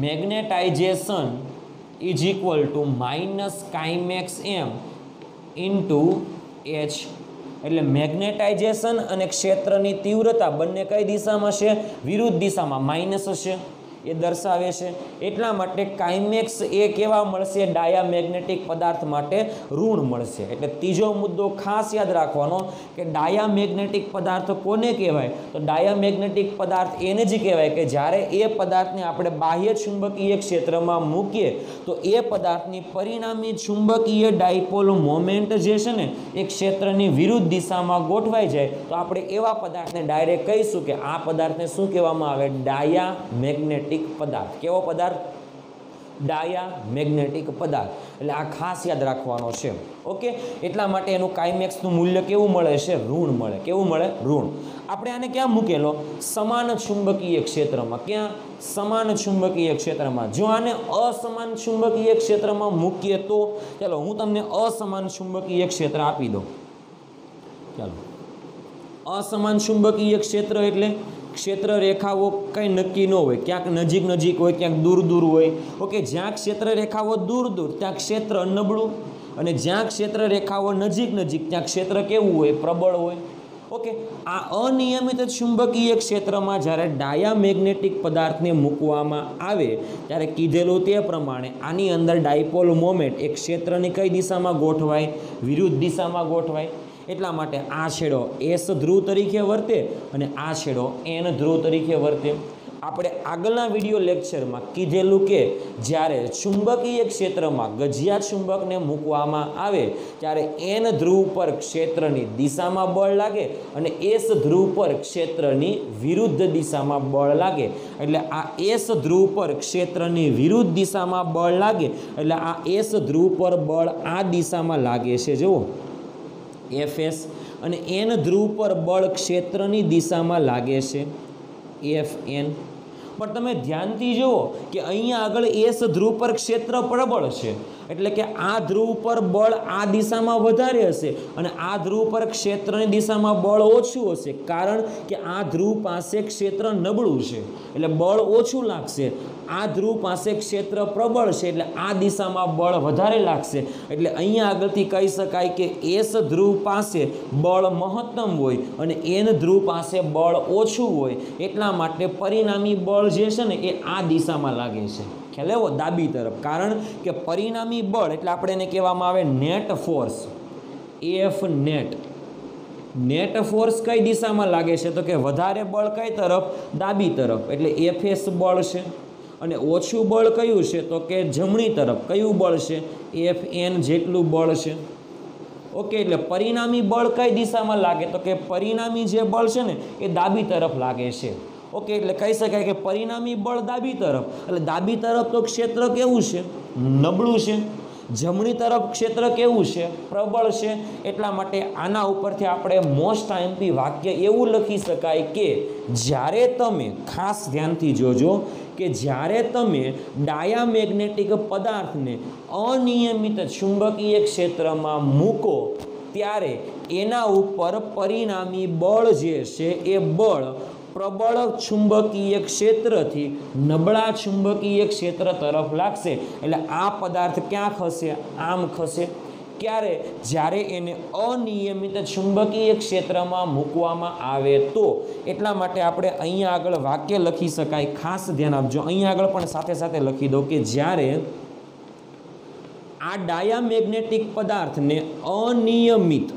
Magnetization is equal to minus chi max M into H. એટલે મેગ્નેટાઇઝેશન અને ક્ષેત્રની તીવ્રતા બંને કઈ દિશામાં છે? વિરુદ્ધ દિશામાં, માઇનસ હશે એ દર્શાવે છે. એટલા માટે કાઇમેક્સ એ કેવા મળશે? ડાયામેગ્નેટિક પદાર્થ માટે ઋણ મળશે. એટલે ત્રીજો મુદ્દો ખાસ યાદ રાખવાનો કે ડાયામેગ્નેટિક પદાર્થ કોને કહેવાય? તો ડાયામેગ્નેટિક પદાર્થ એને જ કહેવાય કે જ્યારે એ પદાર્થને આપણે બાહ્ય ચુંબકીય ક્ષેત્રમાં મૂકીએ તો એ પદાર્થની પરિણામી ચુંબકીય ડાયપોલ મોમેન્ટ જે છે ને એ ક્ષેત્રની વિરુદ્ધ દિશામાં ગોઠવાઈ જાય તો આપણે એવા પદાર્થને ડાયરેક્ટ કહીશું કે આ પદાર્થને શું કહેવામાં આવે? ડાયામેગ્નેટિક પદાર્થ. કેવો પદાર્થ? ડાયામેગ્નેટિક પદાર્થ. એટલે આ ખાસ યાદ રાખવાનો છે. ઓકે, એટલા માટે એનું કાઇમેક્સનું મૂલ્ય કેવું મળે છે? ઋણ મળે. કેવું મળે? ઋણ. આપણે આને ક્યાં મૂકેલો? સમાન ચુંબકીય ક્ષેત્રમાં. ક્યાં? સમાન ચુંબકીય ક્ષેત્રમાં. જો આને અસમાન ચુંબકીય ક્ષેત્રમાં મૂકીએ તો ચાલો હું તમને અસમાન ચુંબકીય ક્ષેત્ર આપી દઉં. ચાલો, અસમાન ચુંબકીય ક્ષેત્ર એટલે ક્ષેત્ર રેખાઓ કંઈ નક્કી ન હોય, ક્યાંક નજીક નજીક હોય, ક્યાંક દૂર દૂર હોય. ઓકે, જ્યાં ક્ષેત્ર રેખાઓ દૂર દૂર ત્યાં ક્ષેત્ર નબળું, અને જ્યાં ક્ષેત્ર રેખાઓ નજીક નજીક ત્યાં ક્ષેત્ર કેવું હોય? પ્રબળ હોય. ઓકે, આ અનિયમિત ચુંબકીય ક્ષેત્રમાં જ્યારે ડાયામેગ્નેટિક પદાર્થને મૂકવામાં આવે ત્યારે કીધેલું તે પ્રમાણે આની અંદર ડાયપોલ મોમેન્ટ એ ક્ષેત્રની કઈ દિશામાં ગોઠવાય? વિરુદ્ધ દિશામાં ગોઠવાય. એટલા માટે આ છેડો એસ ધ્રુવ તરીકે વર્તે અને આ છેડો એન ધ્રુવ તરીકે વર્તે. આપણે આગળના વિડીયો લેક્ચરમાં કીધેલું કે જ્યારે ચુંબકીય ક્ષેત્રમાં ગજિયા ચુંબકને મૂકવામાં આવે ત્યારે એન ધ્રુવ પર ક્ષેત્રની દિશામાં બળ લાગે અને એસ ધ્રુવ પર ક્ષેત્રની વિરુદ્ધ દિશામાં બળ લાગે. એટલે આ એસ ધ્રુવ પર ક્ષેત્રની વિરુદ્ધ દિશામાં બળ લાગે એટલે આ એસ ધ્રુવ પર બળ આ દિશામાં લાગે છે. જુઓ, એફએસ, અને એન ધ્રુવ પર બળ ક્ષેત્રની દિશામાં લાગે છે એફએન. પણ તમે ધ્યાનથી જુઓ કે અહીંયા આગળ એસ ધ્રુવ પર ક્ષેત્ર પ્રબળ છે, એટલે કે આ ધ્રુવ પર બળ આ દિશામાં વધારે હશે અને આ ધ્રુવ પર ક્ષેત્રની દિશામાં બળ ઓછું હશે, કારણ કે આ ધ્રુવ પાસે ક્ષેત્ર નબળું છે એટલે બળ ઓછું લાગશે. આ ધ્રુવ પાસે ક્ષેત્ર પ્રબળ છે એટલે આ દિશામાં બળ વધારે લાગશે. એટલે અહીંયા આગળથી કહી શકાય કે એસ ધ્રુવ પાસે બળ મહત્તમ હોય અને એન ધ્રુવ પાસે બળ ઓછું હોય. એટલા માટે પરિણામી બળ જે છે ને એ આ દિશામાં લાગે છે. ખ્યાલ આવ્યો? ડાબી તરફ. કારણ કે પરિણામી બળ એટલે આપણે એને કહેવામાં આવે net force, F net. Net force કઈ દિશામાં લાગે છે? તો કે વધારે બળ કઈ તરફ? ડાબી તરફ. એટલે એફએસ બળ છે. અને ઓછું બળ કયું છે? તો કે જમણી તરફ. કયું બળ છે? એફ એન જેટલું બળ છે. ઓકે, એટલે પરિણામી બળ કઈ દિશામાં લાગે? તો કે પરિણામી જે બળ છે ને એ ડાબી તરફ લાગે છે. ઓકે, એટલે કહી શકાય કે પરિણામી બળ ડાબી તરફ. એટલે ડાબી તરફ તો ક્ષેત્ર કેવું છે? નબળું છે. જમણી તરફ ક્ષેત્ર કેવું છે? પ્રબળ છે. એટલા માટે આના ઉપરથી આપણે મોસ્ટ આઈએમપી વાક્ય એવું લખી શકાય કે જ્યારે તમે, ખાસ ધ્યાનથી જોજો, કે જ્યારે તમે ડાયામેગ્નેટિક પદાર્થને અનિયમિત ચુંબકીય ક્ષેત્રમાં મૂકો ત્યારે એના ઉપર પરિણામી બળ જે છે એ બળ પ્રબળ ચુંબકીય ક્ષેત્રથી નબળા ચુંબકીય ક્ષેત્ર તરફ લાગશે. એટલે આ પદાર્થ ક્યાં ખસે? આમ ખસે. ક્યારે? જ્યારે એને અનિયમિત ચુંબકીય ક્ષેત્રમાં મૂકવામાં આવે તો. એટલા માટે આપણે અહીંયા આગળ વાક્ય લખી શકાય, ખાસ ધ્યાન આપજો. અહીંયા આગળ પણ સાથે સાથે લખી દો કે જ્યારે આ ડાયામેગ્નેટિક પદાર્થને અનિયમિત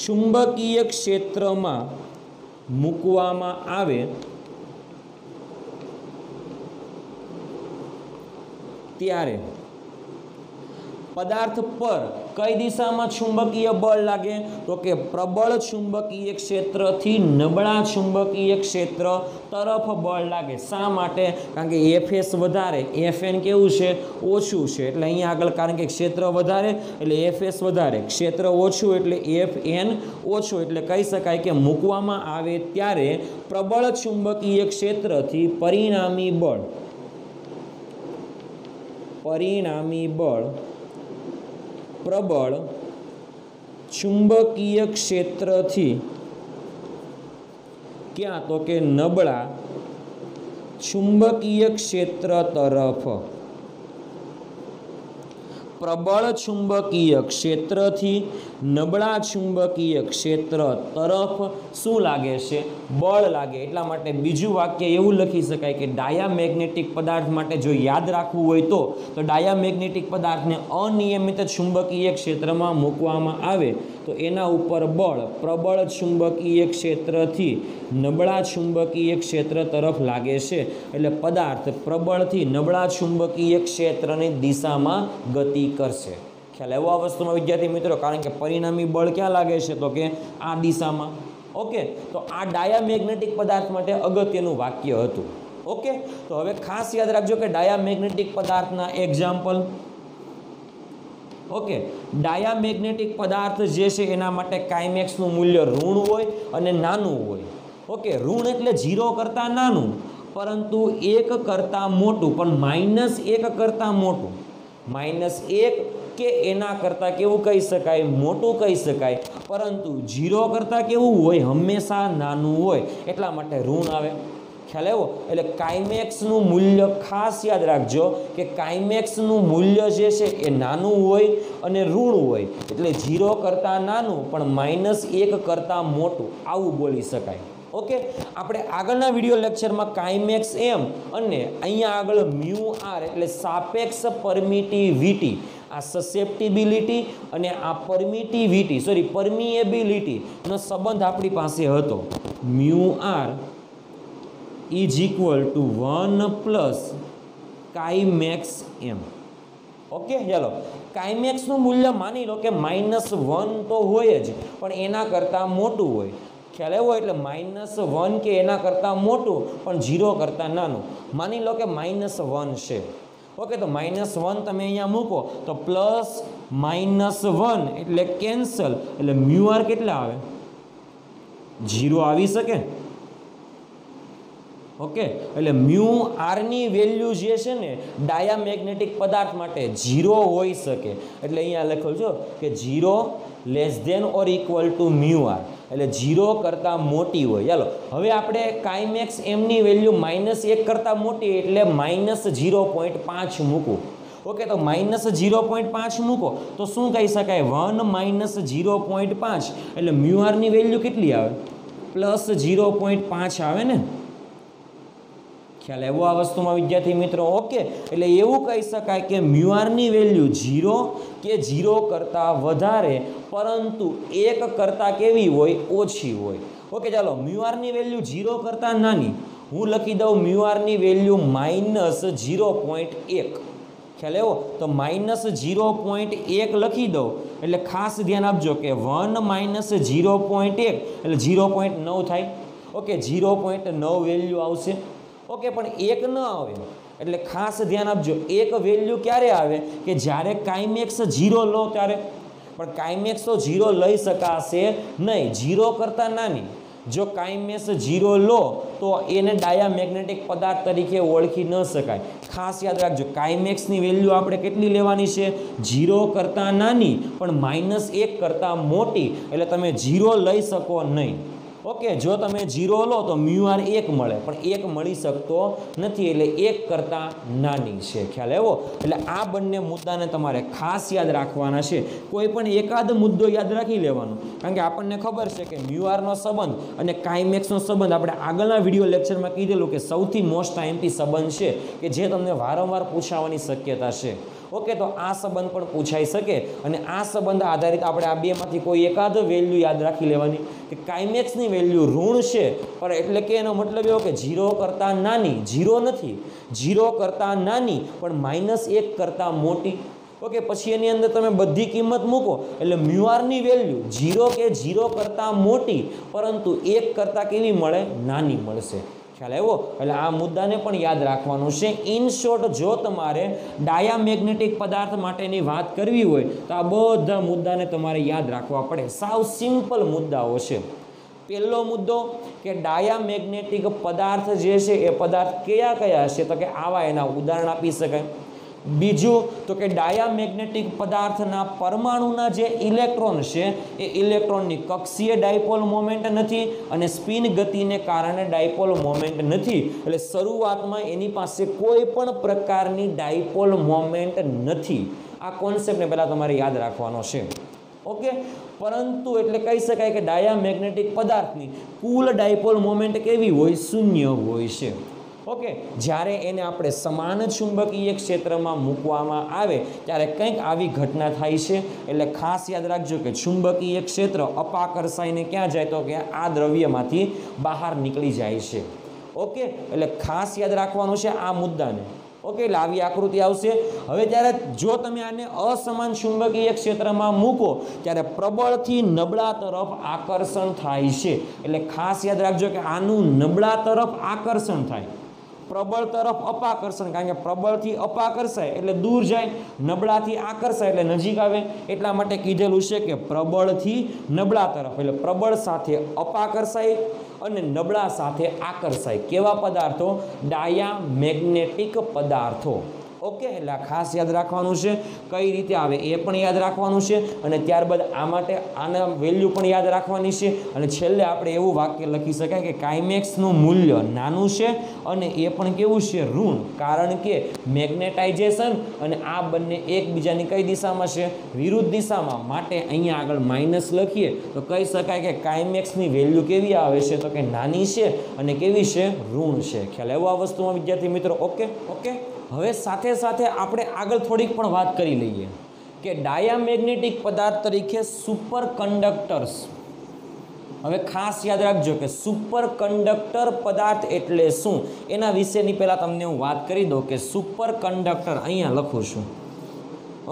ચુંબકીય ક્ષેત્રમાં મૂકવામાં આવે ત્યારે પદાર્થ પર કઈ દિશામાં ચુંબકીય બળ લાગે? તો કે પ્રબળ ચુંબકીય ક્ષેત્રથી નબળા ચુંબકીય ક્ષેત્ર તરફ બળ લાગે. શા માટે? કારણ કે એફએસ વધારે, એફએન કેવું છે? ઓછું છે. એટલે અહીંયા આગળ કારણ કે ક્ષેત્ર વધારે એટલે એફએસ વધારે, ક્ષેત્ર ઓછું એટલે એફએન ઓછું. એટલે કહી શકાય કે મૂકવામાં આવે ત્યારે પ્રબળ ચુંબકીય ક્ષેત્રથી પરિણામી બળ પ્રબળ ચુંબકીય ક્ષેત્રથી ક્યાં? તો કે નબળા ચુંબકીય ક્ષેત્ર તરફ. પ્રબળ ચુંબકીય ક્ષેત્રથી નબળા ચુંબકીય ક્ષેત્ર તરફ શું લાગે છે? બળ લાગે. એટલા માટે બીજું વાક્ય એવું લખી શકાય કે ડાયામેગ્નેટિક પદાર્થ માટે જો યાદ રાખવું હોય તો ડાયામેગ્નેટિક પદાર્થને અનિયમિત ચુંબકીય ક્ષેત્રમાં મૂકવામાં આવે તો એના ઉપર બળ પ્રબળ ચુંબકીય ક્ષેત્રથી નબળા ચુંબકીય ક્ષેત્ર તરફ લાગે છે. એટલે પદાર્થ પ્રબળથી નબળા ચુંબકીય ક્ષેત્રની દિશામાં ગતિ કરશે. ખ્યાલ આવ્યો આ વસ્તુમાં વિદ્યાર્થી મિત્રો? કારણ કે પરિણામી બળ ક્યાં લાગે છે? તો કે આ દિશામાં. ઓકે, તો આ ડાયામેગ્નેટિક પદાર્થ માટે અગત્યનું વાક્ય હતું. ઓકે, તો હવે ખાસ યાદ રાખજો કે ડાયામેગ્નેટિક પદાર્થના એક્ઝામ્પલ. ઓકે, ડાયામેગ્નેટિક પદાર્થ જે છે એના માટે કાઇમેક્સનું મૂલ્ય ઋણ હોય અને નાનું હોય. ઓકે, ઋણ એટલે 0 કરતાં નાનું પરંતુ 1 કરતાં મોટું, પણ -1 કરતાં મોટું. -1 કે એના કરતાં કેવું કહી શકાય? મોટું કહી શકાય. પરંતુ 0 કરતાં કેવું હોય? હંમેશા નાનું હોય. એટલા માટે ઋણ આવે. ખ્યાલ આવ્યો? એટલે કાઇમેક્સનું મૂલ્ય ખાસ યાદ રાખજો કે કાઇમેક્સનું મૂલ્ય જે છે એ નાનું હોય અને ઋણ હોય. એટલે 0 કરતાં નાનું પણ -1 કરતાં મોટું, આવું બોલી શકાય. ઓકે, આપણે આગળના વિડીયો લેક્ચરમાં કાઇમેક્સ એમ અને અહીંયા આગળ મ્યુ આર એટલે સાપેક્ષ પરમિટિવિટી, આ સસેપ્ટિબિલિટી અને આ પરમિએબિલિટીનો સંબંધ આપણી પાસે હતો. Mu R is equal to 1 plus chi max M. Okay, ચાલો કાઇમેક્સનું મૂલ્ય માની લો કે -1 તો હોય જ પણ એના કરતાં મોટું હોય. ખ્યાલ આવ્યો? એટલે -1 કે એના કરતાં મોટું પણ 0 કરતાં નાનું. માની લો કે -1 છે. ઓકે, તો -1 તમે અહીંયા મૂકો તો +-1 એટલે કેન્સલ. એટલે મ્યુ આર કેટલા આવે? 0 આવી શકે. ઓકે, એટલે મ્યુ આરની વેલ્યુ જે છે ને ડાયામેગ્નેટિક પદાર્થ માટે 0 હોઈ શકે. એટલે અહીંયા લખેલું છે કે 0 less than or equal to mu r, એટલે 0 કરતાં મોટી હોય. ચાલો હવે આપણે કાઇમેક્સ એમની વેલ્યુ -1 કરતાં મોટી એટલે -0.5 મૂકવું. ઓકે, તો -0.5 મૂકો તો શું કહી શકાય? 1 - 0.5 એટલે મ્યુ આરની વેલ્યુ કેટલી આવે? +0.5 આવે ને. ખ્યાલ આવ્યો આ વસ્તુમાં વિદ્યાર્થી મિત્રો? ઓકે, એટલે એવું કહી શકાય કે મ્યુ આરની વેલ્યુ 0 કે 0 કરતાં વધારે પરંતુ 1 કરતાં કેવી હોય? ઓછી હોય. ઓકે, ચાલો મ્યુ આરની વેલ્યુ 0 કરતાં નાની હું લખી દઉં. મ્યુ આરની વેલ્યુ -0.1. ખ્યાલ આવ્યો? તો -0.1 લખી દઉં. એટલે ખાસ ધ્યાન આપજો કે 1 - 0.1 એટલે 0.9 થાય. ઓકે, 0.9 વેલ્યુ આવશે. ઓકે, પણ 1 ન આવે. એટલે ખાસ ધ્યાન આપજો, 1 વેલ્યુ ક્યારે આવે? કે જ્યારે કાઇમેક્સ 0 લો ત્યારે. પણ કાઇમેક્સ તો 0 લઈ શકાશે નહીં, 0 કરતાં નાની. જો કાઇમેક્સ 0 લો તો એને ડાયામેગ્નેટિક પદાર્થ તરીકે ઓળખી ન શકાય. ખાસ યાદ રાખજો, કાઇમેક્સની વેલ્યુ આપણે કેટલી લેવાની છે? 0 કરતાં નાની પણ -1 કરતાં મોટી. એટલે તમે 0 લઈ શકો નહીં. ઓકે, જો તમે 0 લો તો મ્યુ આર 1 મળે પણ 1 મળી શકતો નથી. એટલે 1 કરતાં નાની છે. ખ્યાલ આવ્યો? એટલે આ બંને મુદ્દાને તમારે ખાસ યાદ રાખવાના છે. કોઈ પણ એકાદ મુદ્દો યાદ રાખી લેવાનો. કારણ કે આપણને ખબર છે કે મ્યુ આરનો સંબંધ અને કાઇમેક્સનો સંબંધ આપણે આગળના વિડીયો લેક્ચરમાં કીધેલું કે સૌથી મોસ્ટ આઈએમપી સંબંધ છે કે જે તમને વારંવાર પૂછાવાની શક્યતા છે. ઓકે, તો આ સંબંધ પણ પૂછાઈ શકે અને આ સંબંધ આધારિત આપણે આ બેમાંથી કોઈ એકાદ વેલ્યુ યાદ રાખી લેવાની કે કાઇમેક્સની વેલ્યુ ઋણ છે પણ એટલે કે એનો મતલબ એવો કે 0 કરતાં નાની. 0 નથી, 0 કરતાં નાની પણ -1 કરતાં મોટી. ઓકે, પછી એની અંદર તમે બધી કિંમત મૂકો એટલે મ્યુ આરની વેલ્યુ 0 કે 0 કરતાં મોટી પરંતુ 1 કરતાં કેવી મળે? નાની મળશે. ખ્યાલ આવ્યો? એટલે આ મુદ્દાને પણ યાદ રાખવાનું છે. ઇન શોર્ટ, જો તમારે ડાયામેગ્નેટિક પદાર્થ માટેની વાત કરવી હોય તો આ બધા મુદ્દાને તમારે યાદ રાખવા પડે. સાવ સિમ્પલ મુદ્દાઓ છે. પહેલો મુદ્દો કે ડાયામેગ્નેટિક પદાર્થ જે છે એ પદાર્થ કયા કયા છે? તો કે આવા એના ઉદાહરણ આપી શકાય. બીજું તો કે ડાયામેગ્નેટિક પદાર્થના પરમાણુના જે ઇલેક્ટ્રોન છે એ ઇલેક્ટ્રોનની કક્ષીય ડાયપોલ મોમેન્ટ નથી અને સ્પિન ગતિને કારણે ડાયપોલ મોમેન્ટ નથી, એટલે શરૂઆતમાં એની પાસે કોઈ પણ પ્રકારની ડાયપોલ મોમેન્ટ નથી. આ કોન્સેપ્ટને પહેલાં તમારે યાદ રાખવાનો છે. ઓકે, પરંતુ એટલે કહી શકાય કે ડાયામેગ્નેટિક પદાર્થની કુલ ડાયપોલ મોમેન્ટ કેવી હોય? શૂન્ય હોય છે. ઓકે, જ્યારે એને આપણે સમાન ચુંબકીય ક્ષેત્રમાં મૂકવામાં આવે ત્યારે કંઈક આવી ઘટના થાય છે. એટલે ખાસ યાદ રાખજો કે ચુંબકીય ક્ષેત્ર અપાકર્ષાઈને ક્યાં જાય? તો કે આ દ્રવ્યમાંથી બહાર નીકળી જાય છે. ઓકે, એટલે ખાસ યાદ રાખવાનું છે આ મુદ્દાને. ઓકે, એટલે આવી આકૃતિ આવશે. હવે જ્યારે જો તમે આને અસમાન ચુંબકીય ક્ષેત્રમાં મૂકો ત્યારે પ્રબળથી નબળા તરફ આકર્ષણ થાય છે. એટલે ખાસ યાદ રાખજો કે આનું નબળા તરફ આકર્ષણ થાય, પ્રબળ તરફ અપાકર્ષણ, કારણ કે પ્રબળથી અપાકર્ષાય એટલે દૂર જાય, નબળાથી આકર્ષાય એટલે નજીક આવે. એટલા માટે કીધેલું છે કે પ્રબળથી નબળા તરફ, એટલે પ્રબળ સાથે અપાકર્ષાય અને નબળા સાથે આકર્ષાય. કેવા પદાર્થો? ડાયામેગ્નેટિક પદાર્થો. ઓકે, એટલે ખાસ યાદ રાખવાનું છે. કઈ રીતે આવે એ પણ યાદ રાખવાનું છે અને ત્યારબાદ આ માટે આના વેલ્યુ પણ યાદ રાખવાની છે. અને છેલ્લે આપણે એવું વાક્ય લખી શકાય કે કાઇમેક્સનું મૂલ્ય નાનું છે અને એ પણ કેવું છે? ઋણ. કારણ કે મેગ્નેટાઇઝેશન અને આ બંને એકબીજાની કઈ દિશામાં છે? વિરુદ્ધ દિશામાં. માટે અહીંયા આગળ માઇનસ લખીએ તો કહી શકાય કે કાઇમેક્સની વેલ્યુ કેવી આવે છે? તો કે નાની છે અને કેવી છે? ઋણ છે. ખ્યાલ આવ્યો આ વસ્તુમાં વિદ્યાર્થી મિત્રો? Okay okay. હવે સાથે સાથે આપણે આગળ થોડીક પણ વાત કરી લઈએ કે ડાયામેગ્નેટિક પદાર્થ તરીકે સુપર કંડક્ટર્સ. હવે ખાસ યાદ રાખજો કે સુપર કંડક્ટર પદાર્થ એટલે શું એના વિશેની પહેલાં તમને હું વાત કરી દઉં કે સુપર કંડક્ટર અહીંયા લખું છું.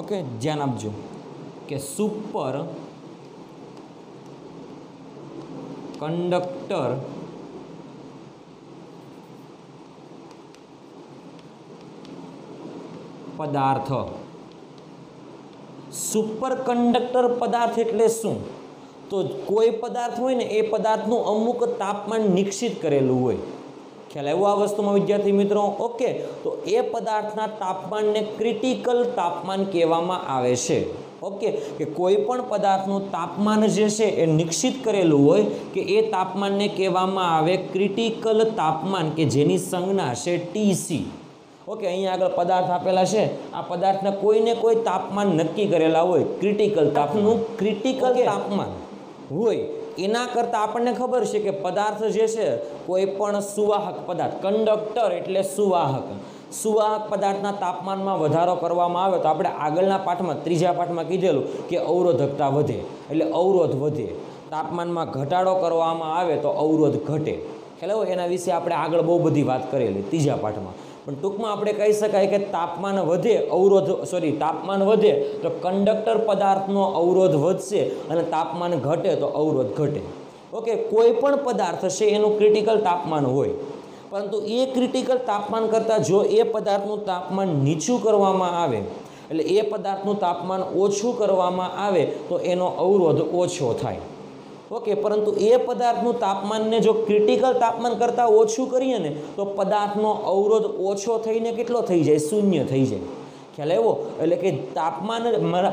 ઓકે, ધ્યાન આપજો કે સુપર કંડક્ટર પદાર્થ. સુપર કંડક્ટર પદાર્થ એટલે શું? તો કોઈ પદાર્થ હોય ને એ પદાર્થનું અમુક તાપમાન નિશ્ચિત કરેલું હોય. ખ્યાલ આવ્યો આ વસ્તુમાં વિદ્યાર્થી મિત્રો? ઓકે, તો એ પદાર્થના તાપમાનને ક્રિટિકલ તાપમાન કહેવામાં આવે છે. ઓકે, કે કોઈ પણ પદાર્થનું તાપમાન જે છે એ નિશ્ચિત કરેલું હોય કે એ તાપમાનને કહેવામાં આવે ક્રિટિકલ તાપમાન, કે જેની સંજ્ઞા છે TC. ઓકે, અહીંયા આગળ પદાર્થ આપેલા છે. આ પદાર્થના કોઈને કોઈ તાપમાન નક્કી કરેલા હોય, ક્રિટિકલ તાપમાન. ક્રિટિકલ તાપમાન હોય એના કરતાં આપણને ખબર છે કે પદાર્થ જે છે કોઈ પણ સુવાહક પદાર્થ, કંડક્ટર એટલે સુવાહક, સુવાહક પદાર્થના તાપમાનમાં વધારો કરવામાં આવે તો આપણે આગળના પાઠમાં, ત્રીજા પાઠમાં કીધેલું કે અવરોધકતા વધે, એટલે અવરોધ વધે. તાપમાનમાં ઘટાડો કરવામાં આવે તો અવરોધ ઘટે. ખ્યાલ એના વિશે આપણે આગળ બહુ બધી વાત કરેલી ત્રીજા પાઠમાં. પણ ટૂંકમાં આપણે કહી શકાય કે તાપમાન વધે, તાપમાન વધે તો કંડક્ટર પદાર્થનો અવરોધ વધશે અને તાપમાન ઘટે તો અવરોધ ઘટે. ઓકે, કોઈ પણ પદાર્થ છે એનું ક્રિટિકલ તાપમાન હોય, પરંતુ એ ક્રિટિકલ તાપમાન કરતાં જો એ પદાર્થનું તાપમાન નીચું કરવામાં આવે, એટલે એ પદાર્થનું તાપમાન ઓછું કરવામાં આવે તો એનો અવરોધ ઓછો થાય. ઓકે, પરંતુ એ પદાર્થનું તાપમાનને જો ક્રિટિકલ તાપમાન કરતાં ઓછું કરીએ ને તો પદાર્થનો અવરોધ ઓછો થઈને કેટલો થઈ જાય? શૂન્ય થઈ જાય. ખ્યાલ આવ્યો? એટલે કે તાપમાન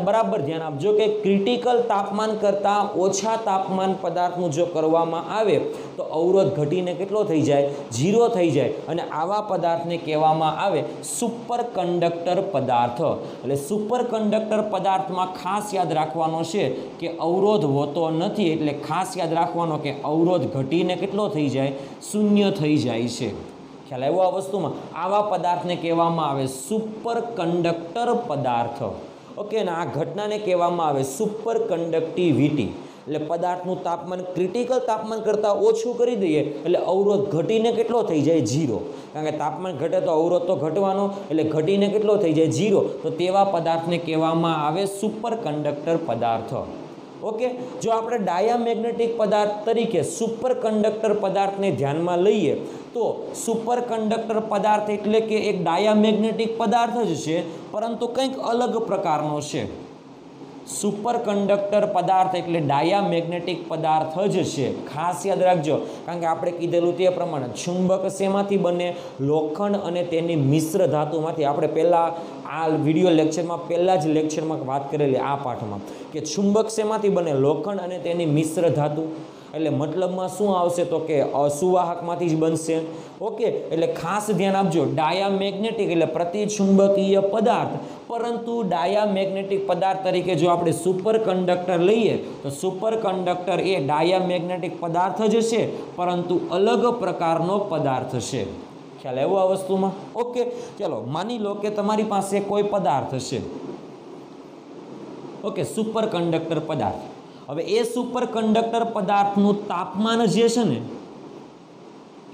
બરાબર ધ્યાન આપજો કે ક્રિટિકલ તાપમાન કરતાં ઓછા તાપમાન પદાર્થનું જો કરવામાં આવે તો અવરોધ ઘટીને કેટલો થઈ જાય? 0 થઈ જાય. અને આવા પદાર્થને કહેવામાં આવે સુપર કંડક્ટર પદાર્થ. એટલે સુપર કંડક્ટર પદાર્થમાં ખાસ યાદ રાખવાનો છે કે અવરોધ હોતો નથી, એટલે ખાસ યાદ રાખવાનો કે અવરોધ ઘટીને કેટલો થઈ જાય? શૂન્ય થઈ જાય છે. ખ્યાલ આવ્યો આ વસ્તુમાં? આવા પદાર્થને કહેવામાં આવે સુપર કંડક્ટર પદાર્થ. ઓકે, અને આ ઘટનાને કહેવામાં આવે સુપર કંડક્ટિવિટી. એટલે પદાર્થનું તાપમાન ક્રિટિકલ તાપમાન કરતાં ઓછું કરી દઈએ એટલે અવરોધ ઘટીને કેટલો થઈ જાય? 0. કારણ કે તાપમાન ઘટે તો અવરોધ તો ઘટવાનો, એટલે ઘટીને કેટલો થઈ જાય? 0. તો તેવા પદાર્થને કહેવામાં આવે સુપર કંડક્ટર પદાર્થ. ઓકે, જો આપણે ડાયામેગ્નેટિક પદાર્થ તરીકે સુપર કંડક્ટર પદાર્થને ધ્યાનમાં લઈએ તો સુપર કંડક્ટર પદાર્થ એટલે કે એક ડાયામેગ્નેટિક પદાર્થ જ છે, પરંતુ કંઈક અલગ પ્રકારનો છે. सुपर कंडक्टर पदार्थ एटले डायामेग्नेटिक पदार्थ ज छे। खास याद राखजो, कारण के आपणे कीधेलुं ते प्रमाणे चुंबक शेमांथी बने? लोखंड अने तेनी मिश्र धातुमांथी। आपणे पहेला आ विडियो लेक्चरमां पहेला ज लेक्चरमां वात करेली आ पाठमां के चुंबक शेमांथी बने? लोखंड अने तेनी मिश्र धातु। એટલે મતલબમાં શું આવશે તો કે અસુવાહકમાંથી જ બનશે। ઓકે, એટલે ખાસ ધ્યાન આપજો, ડાયામેગ્નેટિક એટલે પ્રતિચુંબકીય પદાર્થ, પરંતુ ડાયામેગ્નેટિક પદાર્થ તરીકે જો આપણે સુપર કંડક્ટર લઈએ તો સુપર કંડક્ટર એ ડાયામેગ્નેટિક પદાર્થ જ છે, પરંતુ અલગ પ્રકારનો પદાર્થ છે। ખ્યાલ આવ્યો આ વસ્તુમાં? ઓકે, ચલો માની લો કે તમારી પાસે કોઈ પદાર્થ છે, ઓકે, સુપર કંડક્ટર પદાર્થ। હવે એ સુપર કંડક્ટર પદાર્થનું તાપમાન જે છે ને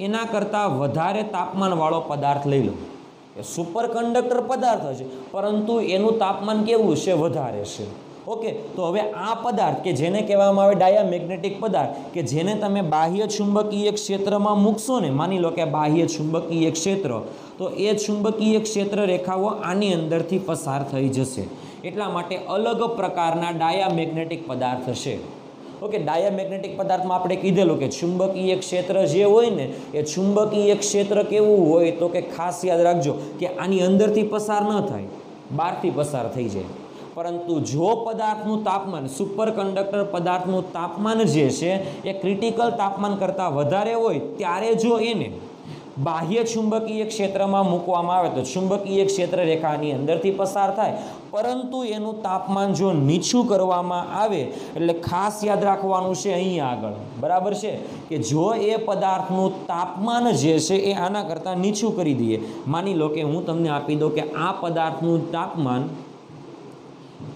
એના કરતાં વધારે તાપમાનવાળો પદાર્થ લઈ લો। એ સુપર કંડક્ટર પદાર્થ છે, પરંતુ એનું તાપમાન કેવું છે? વધારે છે। ઓકે, તો હવે આ પદાર્થ કે જેને કહેવામાં આવે ડાયામેગ્નેટિક પદાર્થ, કે જેને તમે બાહ્ય ચુંબકીય ક્ષેત્રમાં મૂકશો ને, માની લો કે બાહ્ય ચુંબકીય ક્ષેત્ર, તો એ ચુંબકીય ક્ષેત્ર રેખાઓ આની અંદરથી પસાર થઈ જશે। એટલા માટે અલગ પ્રકારના ડાયામેગ્નેટિક પદાર્થ છે। ઓકે, ડાયામેગ્નેટિક પદાર્થમાં આપણે કીધેલું કે ચુંબકીય ક્ષેત્ર જે હોય ને એ ચુંબકીય ક્ષેત્ર કેવું હોય તો કે ખાસ યાદ રાખજો કે આની અંદરથી પસાર ન થાય, બહારથી પસાર થઈ જાય। પરંતુ જો પદાર્થનું તાપમાન, સુપર કંડક્ટર પદાર્થનું તાપમાન જે છે એ ક્રિટિકલ તાપમાન કરતાં વધારે હોય ત્યારે જો એને બાહ્ય ચુંબકીય ક્ષેત્રમાં મૂકવામાં આવે તો ચુંબકીય ક્ષેત્ર રેખાની અંદરથી પસાર થાય, પરંતુ એનું તાપમાન જો નીચું કરવામાં આવે, એટલે ખાસ યાદ રાખવાનું છે અહીંયા આગળ, બરાબર છે, કે જો એ પદાર્થનું તાપમાન જે છે એ આના કરતાં નીચું કરી દઈએ, માની લો કે હું તમને આપી દઉં કે આ પદાર્થનું તાપમાન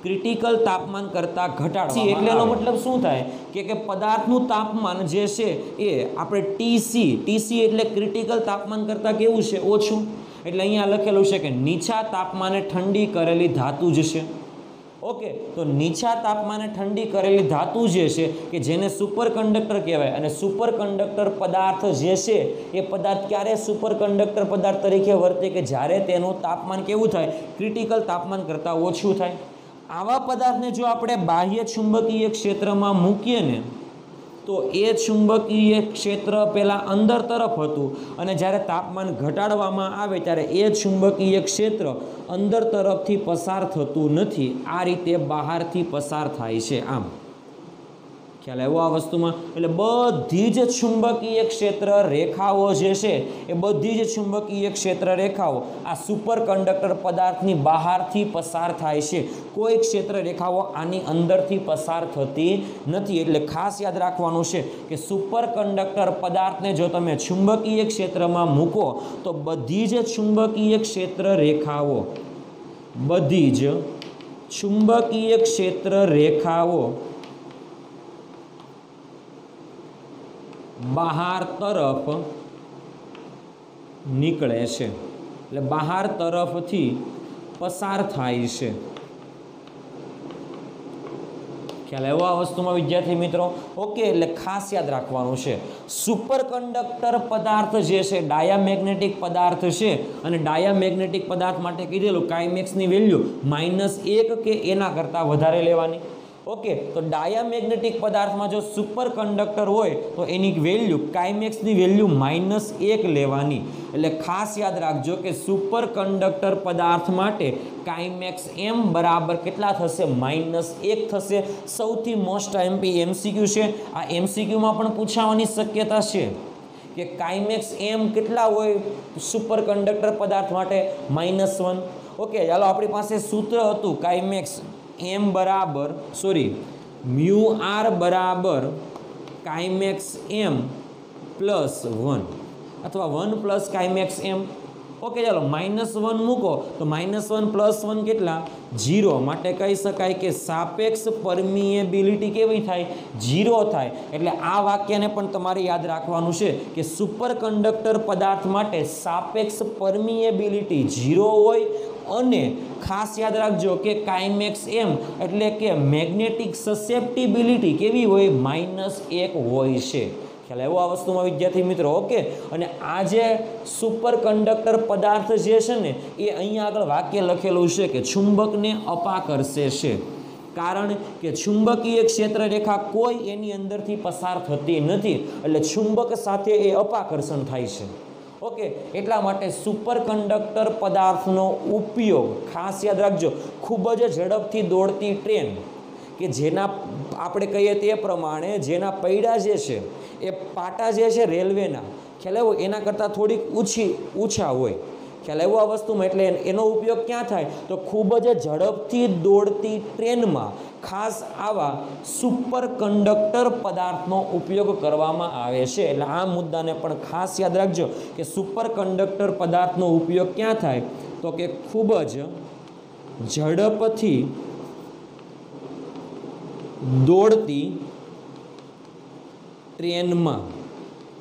ક્રિટિકલ તાપમાન કરતાં ઘટાડવા, એટલે એનો મતલબ શું થાય કે પદાર્થનું તાપમાન જે છે એ આપણે ટીસી એટલે ક્રિટિકલ તાપમાન કરતાં કેવું છે? ઓછું। એટલે અહીંયા લખેલું છે કે નીચા તાપમાને ઠંડી કરેલી ધાતુ જ છે। ઓકે, તો નીચા તાપમાને ઠંડી કરેલી ધાતુ જે છે કે જેને સુપર કંડક્ટર કહેવાય, અને સુપર કંડક્ટર પદાર્થ જે છે એ પદાર્થ ક્યારે સુપર કંડક્ટર પદાર્થ તરીકે વર્તે? કે જ્યારે તેનું તાપમાન કેવું થાય? ક્રિટિકલ તાપમાન કરતાં ઓછું થાય। આવા પદાર્થને જો આપણે બાહ્ય ચુંબકીય ક્ષેત્રમાં મૂકીએ ને તો એ ચુંબકીય ક્ષેત્ર પહેલાં અંદર તરફ હતું, અને જ્યારે તાપમાન ઘટાડવામાં આવે ત્યારે એ ચુંબકીય ક્ષેત્ર અંદર તરફથી પસાર થતું નથી, આ રીતે બહારથી પસાર થાય છે। આમ ખ્યાલ આવ્યો આ વસ્તુમાં? એટલે બધી જ ચુંબકીય ક્ષેત્ર રેખાઓ જે છે એ બધી જ ચુંબકીય ક્ષેત્ર રેખાઓ આ સુપર કંડક્ટર પદાર્થની બહારથી પસાર થાય છે, કોઈ ક્ષેત્ર રેખાઓ આની અંદરથી પસાર થતી નથી। એટલે ખાસ યાદ રાખવાનું છે કે સુપર કંડક્ટર પદાર્થને જો તમે ચુંબકીય ક્ષેત્રમાં મૂકો તો બધી જ ચુંબકીય ક્ષેત્ર રેખાઓ, બધી જ ચુંબકીય ક્ષેત્ર રેખાઓ બહાર તરફ નીકળે છે, એટલે બહાર તરફથી પસાર થાય છે। ખ્યાલ આવ્યો આ વસ્તુમાં વિદ્યાર્થી મિત્રો? ઓકે, એટલે ખાસ યાદ રાખવાનું છે સુપર કંડક્ટર પદાર્થ જે છે ડાયામેગ્નેટિક પદાર્થ છે, અને ડાયામેગ્નેટિક પદાર્થ માટે કીધેલું કાઇમેક્સની વેલ્યુ -1 કે એના કરતાં વધારે લેવાની। ઓકે, તો ડાયામેગ્નેટિક પદાર્થમાં જો સુપર કંડક્ટર હોય તો એની વેલ્યુ, કાઇમેક્સની વેલ્યુ -1 લેવાની। એટલે ખાસ યાદ રાખજો કે સુપર કંડક્ટર પદાર્થ માટે કાઇમેક્સ m બરાબર કેટલા થશે? -1 થશે। સૌથી મોસ્ટ એમસીક્યુ છે, આ એમસીક્યુમાં પણ પૂછાવાની શક્યતા છે કે કાઇમેક્સ m કેટલા હોય સુપર કંડક્ટર પદાર્થ માટે? -1। ઓકે, ચાલો આપણી પાસે સૂત્ર હતું કાઇમેક્સ m બરાબર મ્યુ r બરાબર કાઇમેક્સ m +1 અથવા 1 પ્લસ કાઇમેક્સ m। ઓકે, ચાલો -1 મૂકો તો -1 + 1 કેટલા? 0। માટે કહી શકાય કે સાપેક્ષ પરમિએબિલિટી કેવી થાય? 0 થાય। એટલે આ વાક્યને પણ તમારે યાદ રાખવાનું છે કે સુપર કંડક્ટર પદાર્થ માટે સાપેક્ષ પરમિએબિલિટી 0 હોય, અને ખાસ યાદ રાખજો કે કાઇમેક્સ m એટલે કે મેગ્નેટિક સસેપ્ટિબિલિટી કેવી હોય? -1 હોય છે। ખ્યાલ આવ્યો આ વસ્તુમાં વિદ્યાર્થી મિત્રો? ઓકે, અને આ જે સુપર કંડક્ટર પદાર્થ જે છે ને એ અહીંયા આગળ વાક્ય લખેલું છે કે ચુંબકને અપાકર્ષે છે, કારણ કે ચુંબકીય ક્ષેત્ર રેખા કોઈ એની અંદરથી પસાર થતી નથી, એટલે ચુંબક સાથે એ અપાકર્ષણ થાય છે. ઓકે, એટલા માટે સુપર કંડક્ટર પદાર્થનો ઉપયોગ ખાસ યાદ રાખજો. ખૂબ જ ઝડપથી દોડતી ટ્રેન કે જેના આપણે કહીએ તે પ્રમાણે જેના પૈડા જે છે એ પાટા જે છે રેલવેના, ખ્યાલ આવ્યો, એના કરતાં થોડીક ઊંચા હોય, ખ્યાલ આવ્યો આ વસ્તુમાં. એટલે એનો ઉપયોગ ક્યાં થાય તો ખૂબ જ ઝડપથી દોડતી ટ્રેનમાં ખાસ આવા સુપર કંડક્ટર પદાર્થનો ઉપયોગ કરવામાં આવે છે. એટલે આ મુદ્દાને પણ ખાસ યાદ રાખજો કે સુપર કંડક્ટર પદાર્થનો ઉપયોગ ક્યાં થાય તો કે ખૂબ જ ઝડપથી દોડતી ટ્રેનમાં,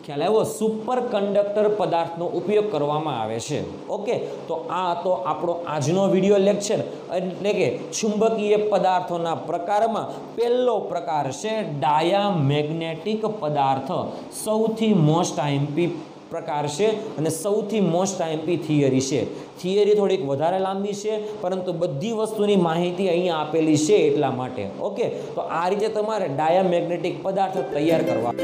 ખ્યાલ આવ્યો, સુપર કંડક્ટર પદાર્થનો ઉપયોગ કરવામાં આવે છે. ઓકે, તો આ તો આપણો આજનો વિડીયો લેક્ચર, એટલે કે ચુંબકીય પદાર્થોના પ્રકારમાં પહેલો પ્રકાર છે ડાયામેગ્નેટિક પદાર્થ. સૌથી મોસ્ટ આઈએમપી પ્રકાર છે અને સૌથી મોસ્ટ આઈએમપી થિયરી છે. થિયરી થોડીક વધારે લાંબી છે, પરંતુ બધી વસ્તુની માહિતી અહીંયા આપેલી છે એટલા માટે. ઓકે, તો આ રીતે તમારે ડાયામેગ્નેટિક પદાર્થ તૈયાર કરવા.